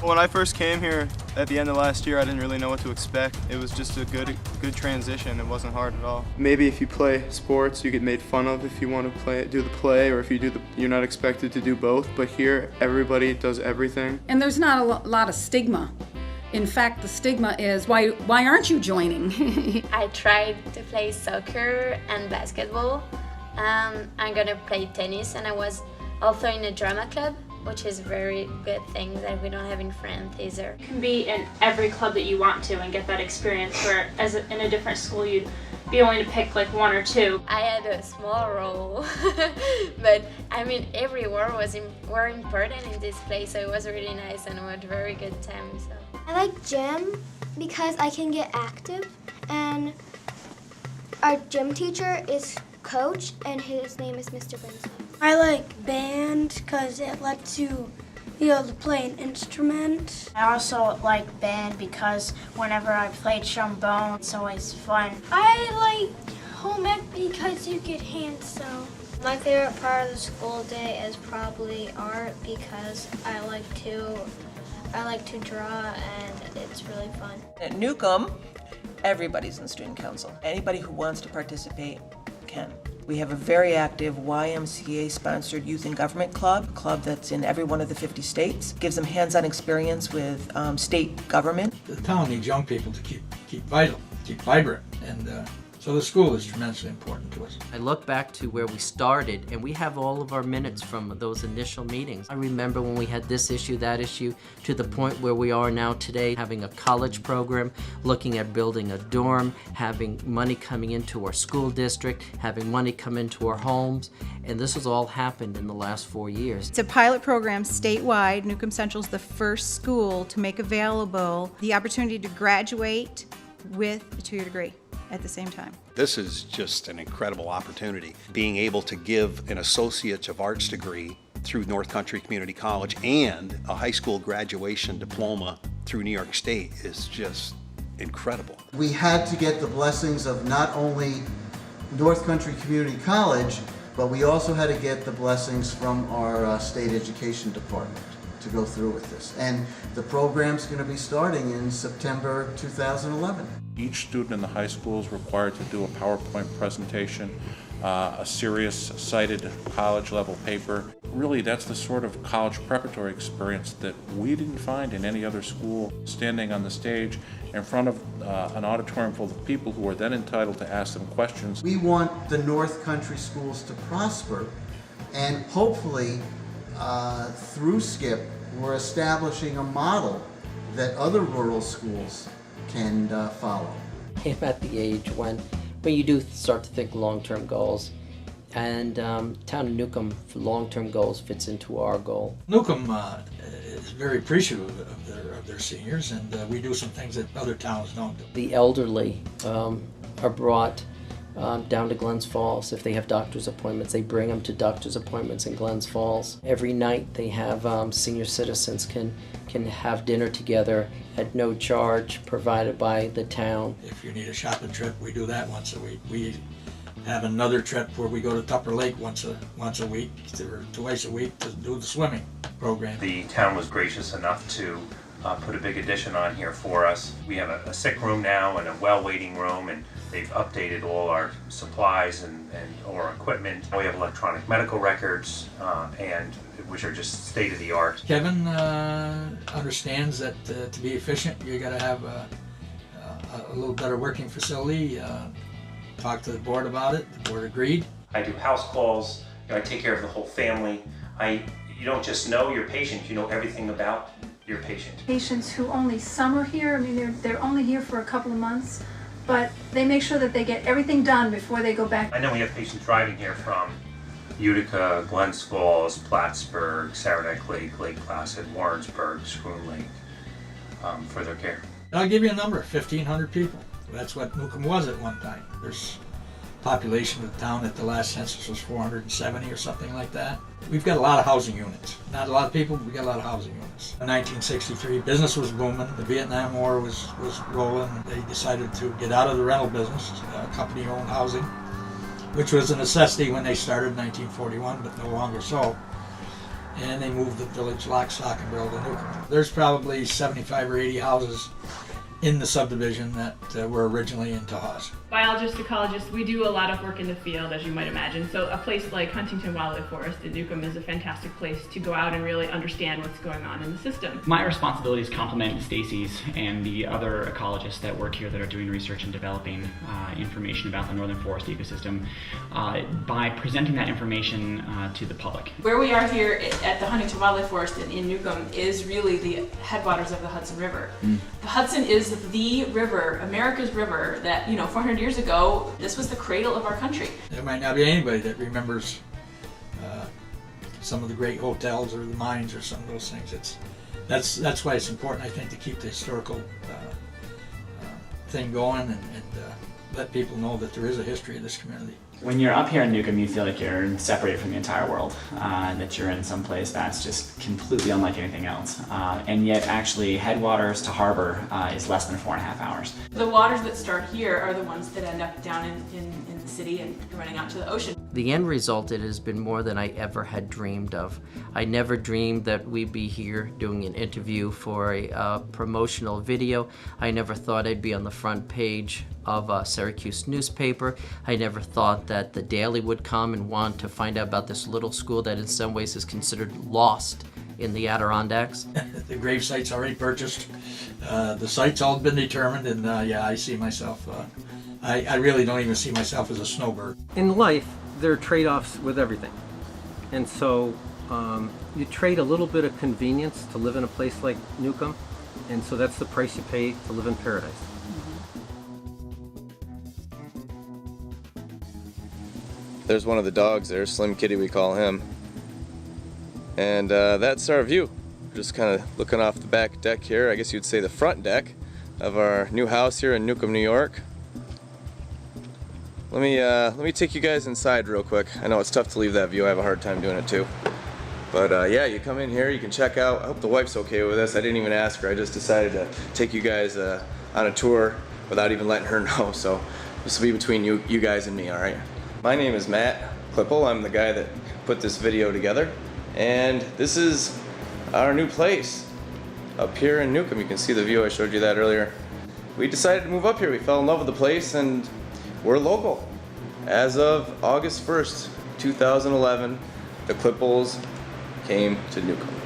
When I first came here at the end of last year, I didn't really know what to expect. It was just a good transition. It wasn't hard at all. Maybe if you play sports, you get made fun of if you want to do the play, or if you do you're not expected to do both. But here, everybody does everything. And there's not a lot of stigma. In fact, the stigma is, why aren't you joining? I tried to play soccer and basketball. I'm gonna play tennis, and I was also in a drama club, which is a very good thing that we don't have in France either. You can be in every club that you want to and get that experience, where in a different school you'd be only to pick like one or two. I had a small role, but I mean every word were important in this place, so it was really nice and we had a very good time. So I like gym because I can get active, and our gym teacher is Coach, and his name is Mr. Brinsley. I like band because it lets you be able to play an instrument. I also like band because whenever I played trombone, it's always fun. I like home ec because you get hands so. My favorite part of the school day is probably art because I like to draw, and it's really fun. At Newcomb, everybody's in student council. Anybody who wants to participate can. We have a very active YMCA-sponsored youth in government club, a club that's in every one of the 50 states. Gives them hands-on experience with state government. The town needs young people to keep vibrant, and so the school is tremendously important to us. I look back to where we started, and we have all of our minutes from those initial meetings. I remember when we had this issue, that issue, to the point where we are now today, having a college program, looking at building a dorm, having money coming into our school district, having money come into our homes, and this has all happened in the last 4 years. It's a pilot program statewide. Newcomb Central is the first school to make available the opportunity to graduate with a two-year degree at the same time. This is just an incredible opportunity. Being able to give an Associate of Arts degree through North Country Community College and a high school graduation diploma through New York State is just incredible. We had to get the blessings of not only North Country Community College, but we also had to get the blessings from our state education department to go through with this. And the program's going to be starting in September 2011. Each student in the high school is required to do a PowerPoint presentation, a serious cited college level paper. Really, that's the sort of college preparatory experience that we didn't find in any other school. Standing on the stage in front of an auditorium full of people who are then entitled to ask them questions. We want the North Country schools to prosper, and hopefully through SKIP, we're establishing a model that other rural schools can follow. I'm at the age when you do start to think long-term goals, and town of Newcomb for long-term goals fits into our goal. Newcomb is very appreciative of their seniors, and we do some things that other towns don't do. The elderly are brought down to Glens Falls. If they have doctor's appointments, they bring them to doctor's appointments in Glens Falls. Every night they have senior citizens can have dinner together at no charge, provided by the town. If you need a shopping trip, we do that once a week. We have another trip where we go to Tupper Lake once a week, or twice a week, to do the swimming program. The town was gracious enough to put a big addition on here for us. We have a sick room now and a well waiting room, and they've updated all our supplies and all our equipment. We have electronic medical records, and which are just state of the art. Kevin understands that to be efficient, you got to have a little better working facility. Talked to the board about it. The board agreed. I do house calls. I take care of the whole family. You don't just know your patient, you know everything about your patient. Patients who only some are here, I mean they're only here for a couple of months, but they make sure that they get everything done before they go back. I know we have patients driving here from Utica, Glens Falls, Plattsburgh, Saranac Lake, Lake Placid, Warrensburg, Schroon Lake for their care. I'll give you a number, 1,500 people. That's what Newcomb was at one time. There's population of the town at the last census was 470 or something like that. We've got a lot of housing units. Not a lot of people, but we got a lot of housing units. In 1963, business was booming. The Vietnam War was rolling. They decided to get out of the rental business, company-owned housing, which was a necessity when they started in 1941, but no longer so. and they moved the village lock, stock, and barrel to Newcomb. There's probably 75 or 80 houses in the subdivision that were originally in Tawas. Biologists, ecologists, we do a lot of work in the field, as you might imagine. So a place like Huntington Wildlife Forest in Newcomb is a fantastic place to go out and really understand what's going on in the system. My responsibilities complement Stacy's and the other ecologists that work here that are doing research and developing information about the northern forest ecosystem by presenting that information to the public. Where we are here at the Huntington Wildlife Forest in Newcomb is really the headwaters of the Hudson River. The Hudson is the river, America's river, that, 400 years ago, this was the cradle of our country. There might not be anybody that remembers some of the great hotels or the mines or some of those things. That's why it's important, I think, to keep the historical thing going and let people know that there is a history of this community. When you're up here in Newcomb, you feel like you're separated from the entire world, that you're in some place that's just completely unlike anything else. And yet, actually, headwaters to harbor is less than 4.5 hours. The waters that start here are the ones that end up down in the city and running out to the ocean. The end result, it has been more than I ever had dreamed of. I never dreamed that we'd be here doing an interview for a promotional video. I never thought I'd be on the front page of a Syracuse newspaper. I never thought that the Daily would come and want to find out about this little school that in some ways is considered lost in the Adirondacks. The grave site's already purchased. The site's all been determined, and yeah, I see myself, I really don't even see myself as a snowbird. In life, there are trade-offs with everything. And so you trade a little bit of convenience to live in a place like Newcomb, and so that's the price you pay to live in paradise. There's one of the dogs there, Slim Kitty we call him. And that's our view. Just kind of looking off the back deck here, I guess you'd say the front deck of our new house here in Newcomb, New York. Let me take you guys inside real quick. I know it's tough to leave that view, I have a hard time doing it too. But yeah, you come in here, you can check out. I hope the wife's okay with this. I didn't even ask her, I just decided to take you guys on a tour without even letting her know. So this will be between you guys and me, alright? My name is Matt Klippel. I'm the guy that put this video together. And this is our new place up here in Newcomb. You can see the view, I showed you that earlier. We decided to move up here. We fell in love with the place and we're local. As of August 1st, 2011, the Klippels came to Newcomb.